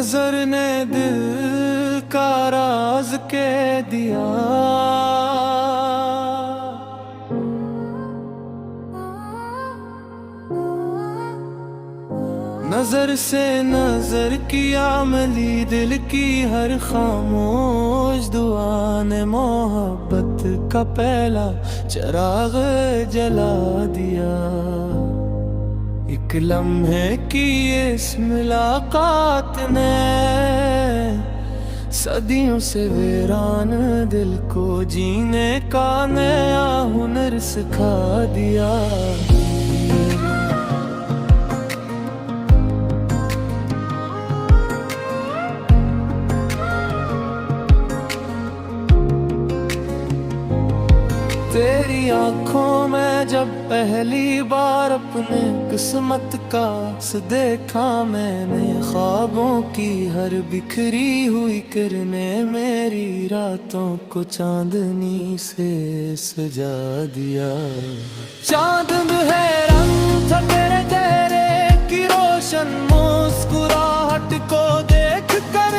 नजर ने दिल का राज कह दिया। नजर से नजर किया मिली दिल की हर खामोश दुआ ने मोहब्बत का पहला चिराग जला दिया। एक लम्हे की इस मुलाकात ने सदियों से वीरान दिल को जीने का नया हुनर सिखा दिया। तेरी आंखों में जब पहली बार अपने किस्मत का देखा मैंने, ख्वाबों की हर बिखरी हुई किरणें मेरी रातों को चांदनी से सजा दिया। चांद है रंग था तेरे चेहरे की रोशन मुस्कुराहट को देख कर,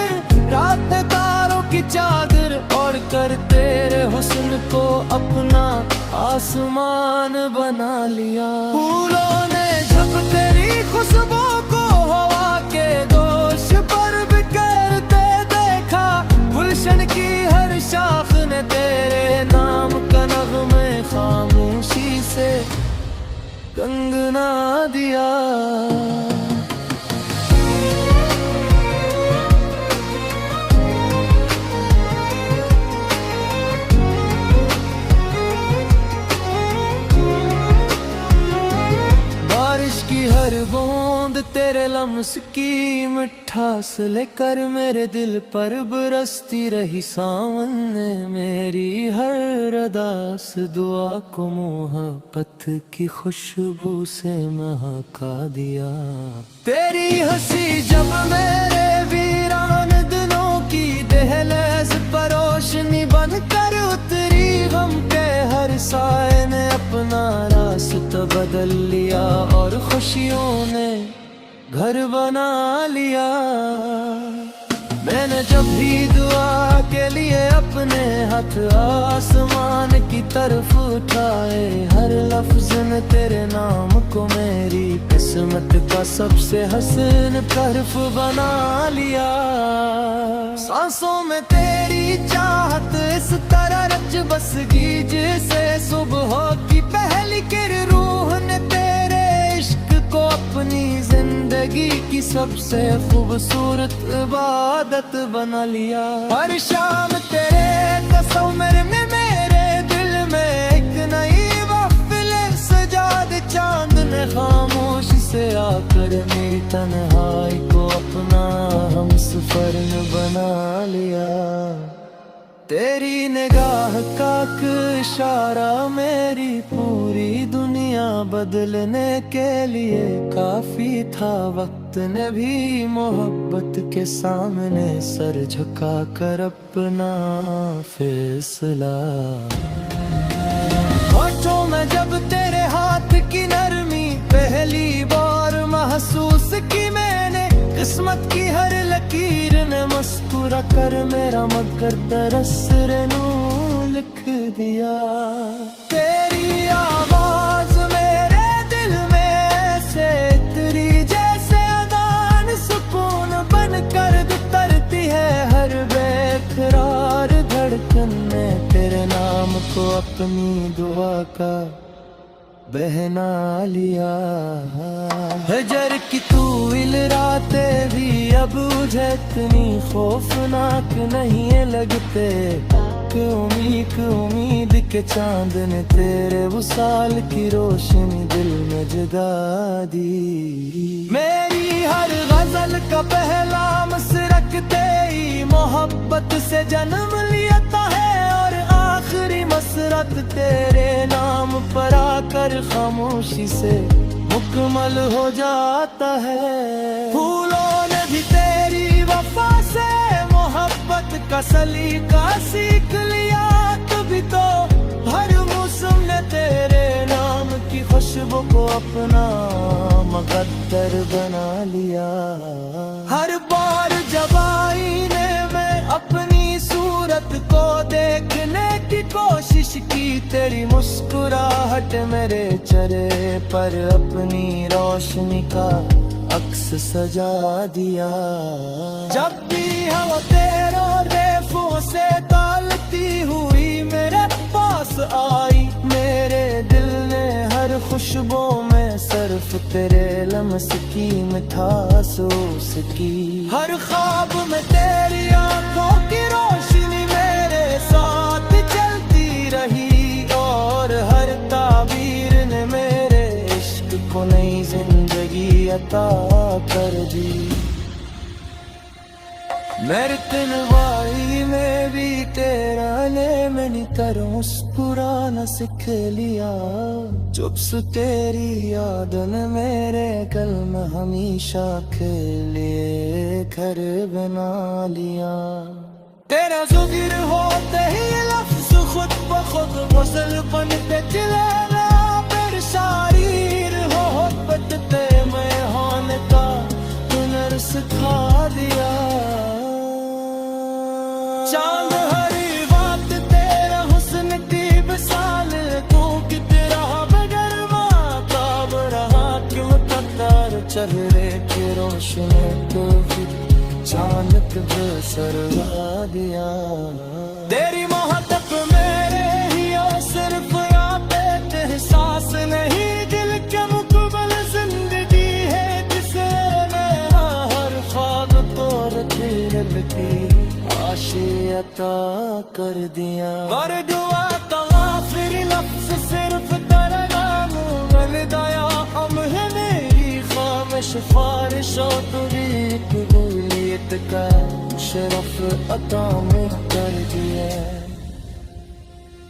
रात तारों की चादर और कर तेरे हुस्न को अपना आसमान बना लिया। फूलों ने जब तेरी खुशबू को हवा के दोष पर बिखेरते देखा, गुलशन की हर शाख ने तेरे नाम का नग़्मे खामोशी से गंगना दिया। हर बूंद तेरे लम्स की मिठास लेकर मेरे दिल पर बरसती रही। सावन ने मेरी हर अरदास दुआ को मोहब्बत की खुशबू से महका दिया। तेरी हंसी जब मेरे वीरान दिलों की दहलीज पर रोशनी बनकर उतरी, गम के हर साए ने अपना रास्ता बदल लिया और खुशियों ने घर बना लिया। मैंने जब भी दुआ के लिए अपने हाथ आसमान की तरफ उठाए, हर लफ्ज ने तेरे नाम को मेरी किस्मत का सबसे हसन तरफ बना लिया। सांसों में तेरी चाहत इस तरह रच बस गई जैसे सुबह की पहली किरण रूह ने तेरे इश्क को अपनी जिंदगी की सबसे खूबसूरत इबादत बना लिया। हर शाम तेरे तस्वीर में मेरे दिल में एक नई महफिल सजा दे। चांद ने खामोशी से आकर मेरी तन्हाई को अपना हमसफर बना लिया। तेरी निगाह का इशारा मेरी पूरी दुनिया बदलने के लिए काफी था। वक्त ने भी मोहब्बत के सामने सर झुका कर अपना फैसला। होठों में जब तेरे हाथ की नरमी पहली बार महसूस की मैंने, किस्मत की हर लकीर ने मुस्कुरा कर मेरा मगर दरस रेनू लिख दिया। तेरी आवाज मेरे दिल में से तेरी जैसे अदान सुकून बन कर उतरती है। हर बेकरार धड़कन ने तेरे नाम को अपनी दुआ का बहना लिया। हजर की तूल रातें भी अब मुझे इतनी खौफनाक नहीं लगते, उम्मीद के चांद ने तेरे वसाल की रोशनी दिल में जगा दी। मेरी हर गजल का पहला मसरक तेरी मोहब्बत से जन्म लिया है, और आखिरी मसरत तेरे नाम पर आकर खामोशी से मुकम्मल हो जाता है। फूलों ने भी तेरी वफा से मोहब्बत का सलीका सीख लिया, तभी तो हर मौसम ने तेरे नाम की खुशबू खुशबू को अपना मुकद्दर बना लिया। हर बार जब आईने में अपनी सूरत को देखने की कोशिश की, तेरी मुस्कुराहट मेरे चेहरे पर अपनी रोशनी का अक्स सजा दिया। जब भी हवा तेरे रेफों से तालती हुई मेरे पास आई, मेरे दिल ने हर खुशबू में सिर्फ तेरे लम्स की मिठास उसकी। हर ख्वाब में तेरी आंखों की रोशनी मेरे साथ चलती रही, और हर ताबीर ने मेरे इश्क को नई जिंदगी अता कर दी। मेरे तन्हाई में भी तेरा ने मैंने तरह मुस्कुराना सीख लिया। जब से तेरी याद ने मेरे कल में हमेशा के लिए घर बना लिया। तेरा ज़िक्र होते ही लफ्ज़ खुद ब खुद गज़ल बनते चले ना, फिर शायर हो मोहब्बत ते मैं होने का हुनर सिखा दिया। चांद हरी बात तेरा हुस्न की मिसाल, तू कितना बगर माताब रहा, क्यों कतार चेहरे की रोशनी को चांद बसरवा दिया। तेरी मोहब्बत मेरे ही सिर्फ याद एहसास नहीं, दिल के मुकबल जिंदगी है जिसे मैं हर ख्वाब को रखी आशियता कर दिया। और दुआ तग़ाफ़िर लफ्ज़ सिर्फ तेरा नाम वलदाया, हम है मेरी ख़ामिश ख़्वाहिश और तुझी कबूलियत का शरफ़ अता में कर दिया।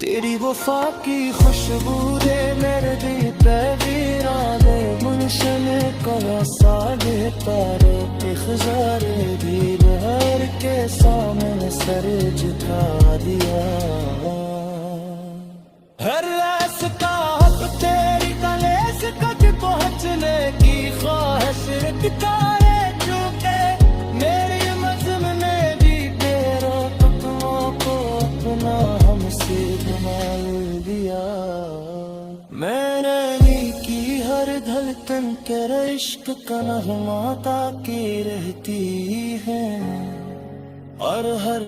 तेरी वफ़ा की खुशबू दे मेरे दिल पे वीरा दे, गुलशन को साले तारे इख़्ज़ारे भी बहर के सामने सर झुका दिया। हर रास्ता अब तेरी कलेस तक पहुँचने की ख्वाहिश रखता है, चूँकि मेरी मज़्म ने भी तेरा तकवा को अपना हमसे घुमाल दिया। मैंने की हर धड़कन तेरे इश्क का नग़मा ताकी रहती है, और हर